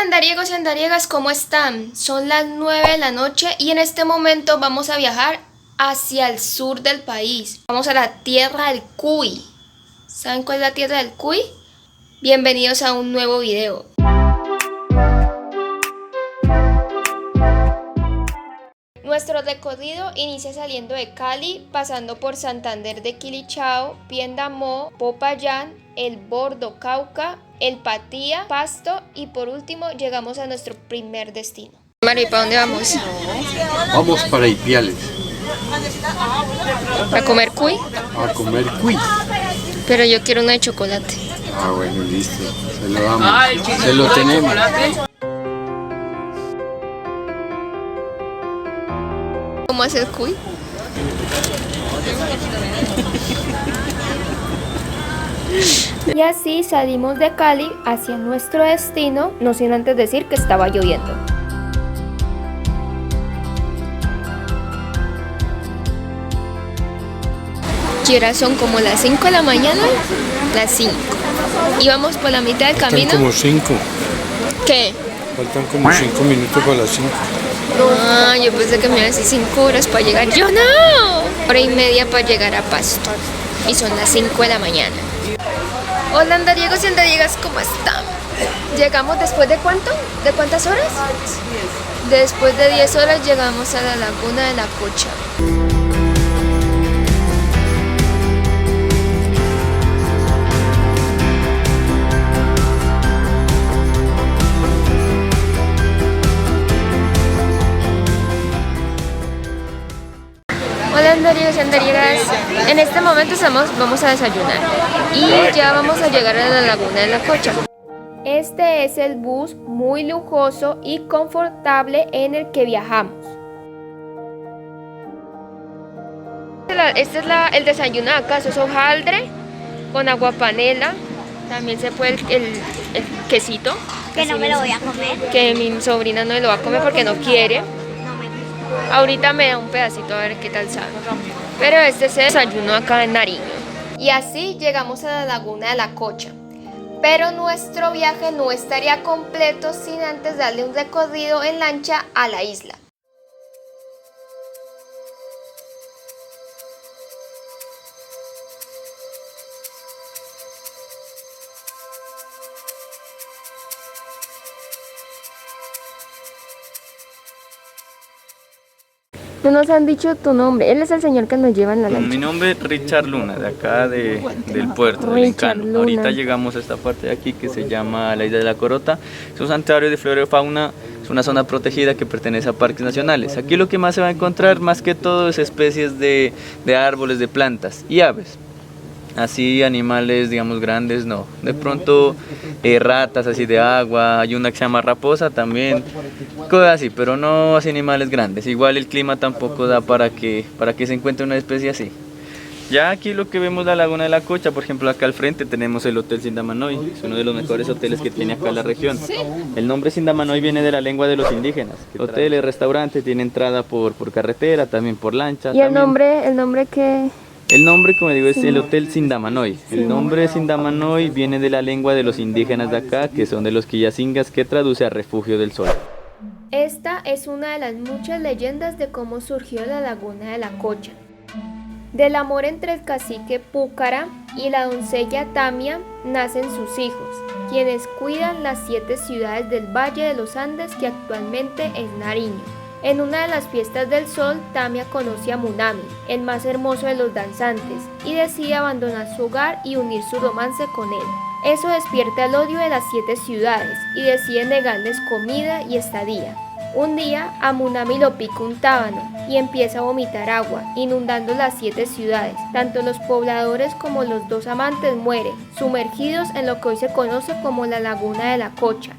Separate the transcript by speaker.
Speaker 1: Hola andariegos y andariegas, ¿cómo están? Son las 9 de la noche y en este momento vamos a viajar hacia el sur del país. Vamos a la tierra del cuy. ¿Saben cuál es la tierra del cuy? Bienvenidos a un nuevo video. Nuestro recorrido inicia saliendo de Cali, pasando por Santander de Quilichao, Piendamó, Popayán, El Bordo, Cauca, El Patía, Pasto y por último llegamos a nuestro primer destino. Mario, ¿y para dónde vamos?
Speaker 2: Vamos para Ipiales.
Speaker 1: ¿A comer cuy?
Speaker 2: A comer cuy.
Speaker 1: Pero yo quiero uno de chocolate.
Speaker 2: Ah, bueno, listo. Se lo damos. Se lo tenemos.
Speaker 1: ¿Cómo hace el cuy? Y así salimos de Cali hacia nuestro destino, no sin antes decir que estaba lloviendo. Y ahora son como las 5 de la mañana, las 5. Íbamos por la mitad del camino.
Speaker 2: Faltan como 5.
Speaker 1: ¿Qué?
Speaker 2: Faltan como 5 minutos para las 5.
Speaker 1: Ah, yo pensé que me iba a decir 5 horas para llegar. ¡Yo no! Hora y media para llegar a Pasto. Y son las 5 de la mañana. Hola andariegos y andariegas, ¿cómo están? ¿Llegamos después de cuánto? ¿De cuántas horas? Después de 10 horas llegamos a la laguna de la Cocha. Hola andariegos y andariegas, en este momento vamos a desayunar y ya vamos a llegar a la laguna de la Cocha. Este es el bus muy lujoso y confortable en el que viajamos. Este es el desayuno de acá, eso es hojaldre con agua panela, también se puede el quesito.
Speaker 3: Que no me lo voy a comer.
Speaker 1: Que mi sobrina no me lo va a comer porque no quiere. Ahorita me da un pedacito a ver qué tal sabe. Pero este es el desayuno acá en Nariño. Y así llegamos a la laguna de la Cocha. Pero nuestro viaje no estaría completo sin antes darle un recorrido en lancha a la isla. No nos han dicho tu nombre. Él es el señor que nos lleva en la lancha.
Speaker 4: Mi nombre es Richard Luna, de acá del puerto, del
Speaker 1: Richard
Speaker 4: Encano.
Speaker 1: Luna.
Speaker 4: Ahorita llegamos a esta parte de aquí que se llama la Isla de la Corota. Es un santuario de flora y fauna, es una zona protegida que pertenece a parques nacionales. Aquí lo que más se va a encontrar, más que todo, es especies de árboles, de plantas y aves. Así animales, digamos, grandes, no. De pronto ratas así de agua, hay una que se llama raposa también, cosas así, pero no así animales grandes. Igual el clima tampoco da para que se encuentre una especie así. Ya aquí lo que vemos la laguna de la Cocha, por ejemplo acá al frente tenemos el Hotel Sindamanoy, es uno de los mejores hoteles que tiene acá la región. ¿Sí? El nombre Sindamanoy viene de la lengua de los indígenas. Hoteles, restaurantes, tiene entrada por carretera, también por lancha.
Speaker 1: ¿Y el nombre que...?
Speaker 4: El nombre, como digo, es el Hotel Sindamanoy. El nombre de Sindamanoy viene de la lengua de los indígenas de acá, que son de los quillacingas, que traduce a refugio del sol.
Speaker 1: Esta es una de las muchas leyendas de cómo surgió la laguna de la Cocha. Del amor entre el cacique Púcara y la doncella Tamia nacen sus hijos, quienes cuidan las 7 ciudades del Valle de los Andes que actualmente es Nariño. En una de las fiestas del sol, Tamia conoce a Munami, el más hermoso de los danzantes, y decide abandonar su hogar y unir su romance con él. Eso despierta el odio de las 7 ciudades y decide negarles comida y estadía. Un día, a Munami lo pica un tábano y empieza a vomitar agua, inundando las 7 ciudades. Tanto los pobladores como los 2 amantes mueren, sumergidos en lo que hoy se conoce como la laguna de la Cocha.